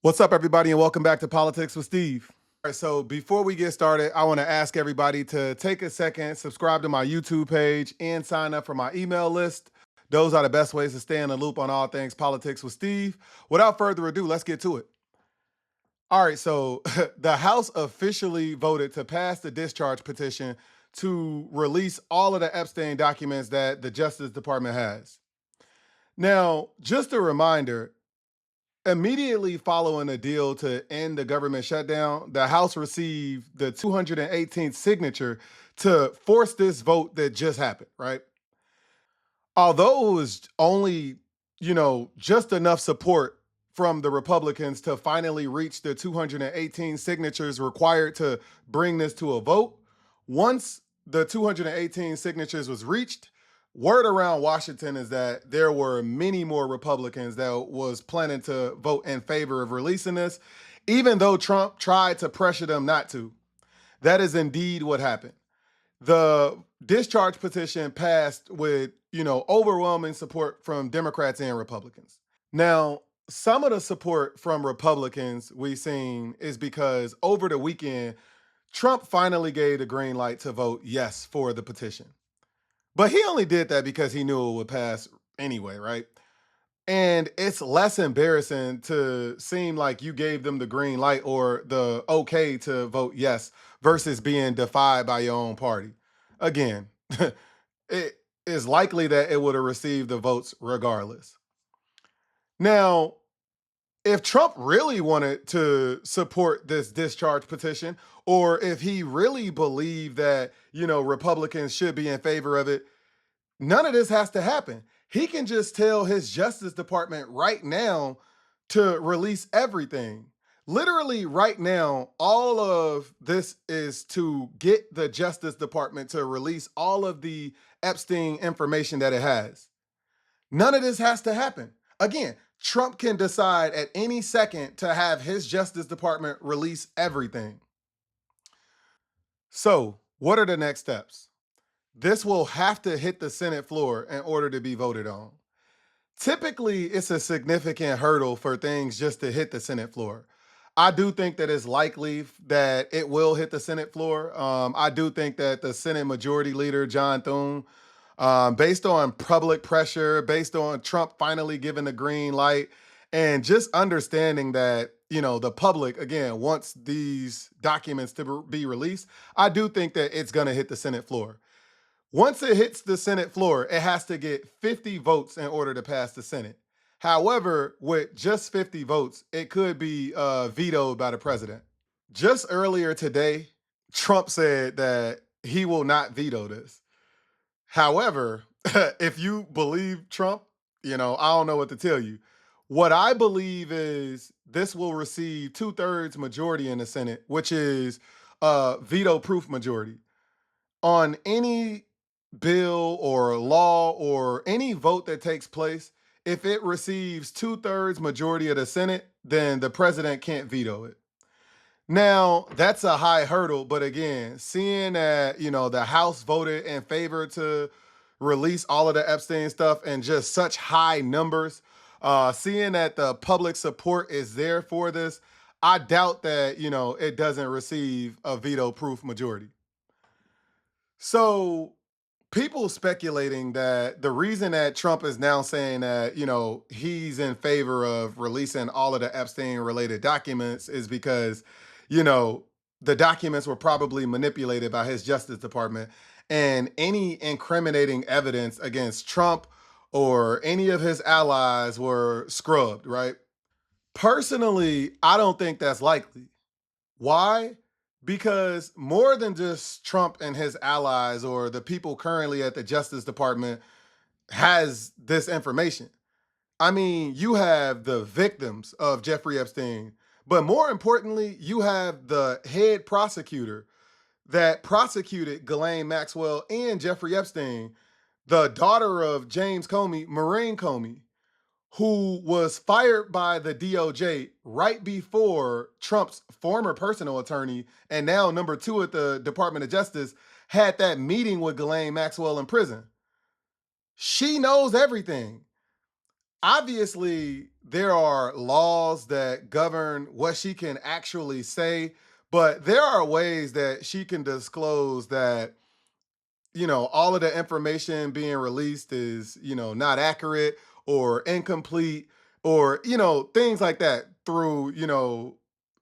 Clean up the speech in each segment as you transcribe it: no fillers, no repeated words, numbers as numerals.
What's up, everybody, and welcome back to Politics with Steve. All right, so before we get started, I want to ask everybody to take a second, subscribe to my YouTube page, and sign up for my email list. Those are the best ways to stay in the loop on all things Politics with Steve. Without further ado, let's get to it. All right, so the House officially voted to pass the discharge petition to release all of the Epstein documents that the Justice Department has. Now, just a reminder, immediately following a deal to end the government shutdown, the House received the 218th signature to force this vote that just happened, right? Although it was only, just enough support from the Republicans to finally reach the 218 signatures required to bring this to a vote, once the 218 signatures was reached, word around Washington is that there were many more Republicans that was planning to vote in favor of releasing this, even though Trump tried to pressure them not to. That is indeed what happened. The discharge petition passed with, overwhelming support from Democrats and Republicans. Now, some of the support from Republicans we've seen is because over the weekend, Trump finally gave the green light to vote yes for the petition. But he only did that because he knew it would pass anyway, right? And it's less embarrassing to seem like you gave them the green light or the okay to vote yes versus being defied by your own party. Again, it is likely that it would have received the votes regardless. Now, if Trump really wanted to support this discharge petition, or if he really believed that, Republicans should be in favor of it, none of this has to happen. He can just tell his Justice Department right now to release everything. Literally, right now, all of this is to get the Justice Department to release all of the Epstein information that it has. None of this has to happen. Again, Trump can decide at any second to have his Justice Department release everything. So, what are the next steps? This will have to hit the Senate floor in order to be voted on. Typically, it's a significant hurdle for things just to hit the Senate floor. I do think that it's likely that it will hit the Senate floor. I do think that the Senate Majority Leader, John Thune, based on public pressure, based on Trump finally giving the green light, and just understanding that, the public, again, wants these documents to be released, I do think that it's going to hit the Senate floor. Once it hits the Senate floor, it has to get 50 votes in order to pass the Senate. However, with just 50 votes, it could be vetoed by the president. Just earlier today, Trump said that he will not veto this. However, if you believe Trump, I don't know what to tell you. What I believe is this will receive 2/3 majority in the Senate, which is a veto proof majority on any bill or law or any vote that takes place. If it receives 2/3 majority of the Senate, then the president can't veto it. Now, that's a high hurdle, but again, seeing that, the House voted in favor to release all of the Epstein stuff in just such high numbers, seeing that the public support is there for this, I doubt that, it doesn't receive a veto proof majority. So, people speculating that the reason that Trump is now saying that, he's in favor of releasing all of the Epstein related documents is because, you know, the documents were probably manipulated by his Justice Department, and any incriminating evidence against Trump or any of his allies were scrubbed, right? Personally, I don't think that's likely. Why? Because more than just Trump and his allies or the people currently at the Justice Department has this information. I mean, you have the victims of Jeffrey Epstein, but more importantly, you have the head prosecutor that prosecuted Ghislaine Maxwell and Jeffrey Epstein, the daughter of James Comey, Maureen Comey, who was fired by the DOJ right before Trump's former personal attorney and now number two at the Department of Justice had that meeting with Ghislaine Maxwell in prison. She knows everything. Obviously, there are laws that govern what she can actually say, but there are ways that she can disclose that, all of the information being released is, not accurate or incomplete or, things like that through,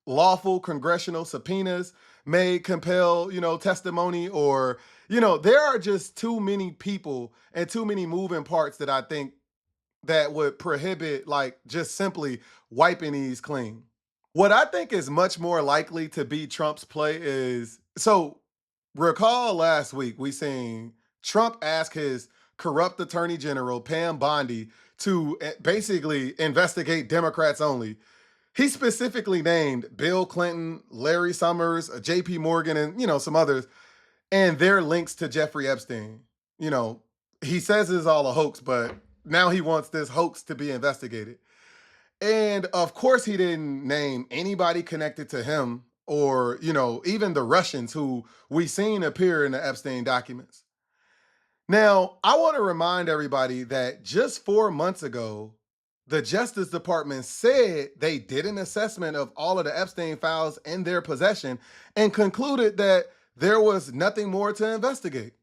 lawful congressional subpoenas may compel, testimony or, there are just too many people and too many moving parts that I think that would prohibit like just simply wiping these clean. What I think is much more likely to be Trump's play is so recall last week we seen Trump ask his corrupt attorney general Pam Bondi to basically investigate Democrats only. He specifically named Bill Clinton, Larry Summers, JP Morgan and some others and their links to Jeffrey Epstein. You know, he says it's all a hoax, but now he wants this hoax to be investigated. And of course, he didn't name anybody connected to him or, even the Russians who we seen appear in the Epstein documents. Now, I want to remind everybody that just 4 months ago, the Justice Department said they did an assessment of all of the Epstein files in their possession and concluded that there was nothing more to investigate.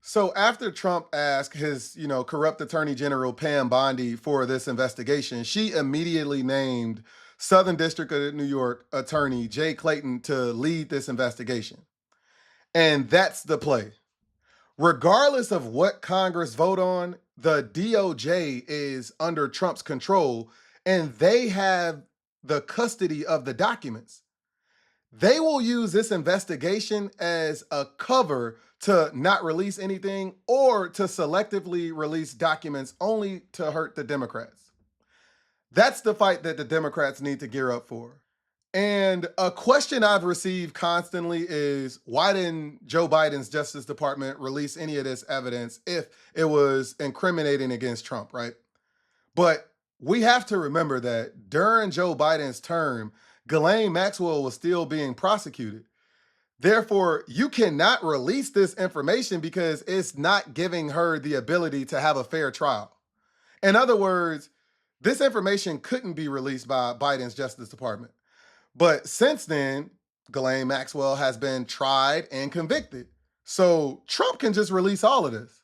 So after Trump asked his, corrupt attorney general Pam Bondi for this investigation, she immediately named Southern District of New York attorney Jay Clayton to lead this investigation. And that's the play. Regardless of what Congress vote on, the DOJ is under Trump's control and they have the custody of the documents. They will use this investigation as a cover to not release anything or to selectively release documents only to hurt the Democrats. That's the fight that the Democrats need to gear up for. And a question I've received constantly is why didn't Joe Biden's Justice Department release any of this evidence if it was incriminating against Trump, right? But we have to remember that during Joe Biden's term, Ghislaine Maxwell was still being prosecuted. Therefore, you cannot release this information because it's not giving her the ability to have a fair trial. In other words, this information couldn't be released by Biden's Justice Department. But since then, Ghislaine Maxwell has been tried and convicted. So Trump can just release all of this.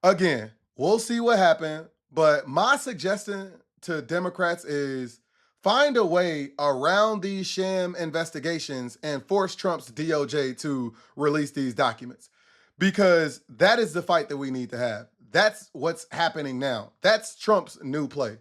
Again, we'll see what happens. But my suggestion to Democrats is find a way around these sham investigations and force Trump's DOJ to release these documents. Because that is the fight that we need to have. That's what's happening now. That's Trump's new play.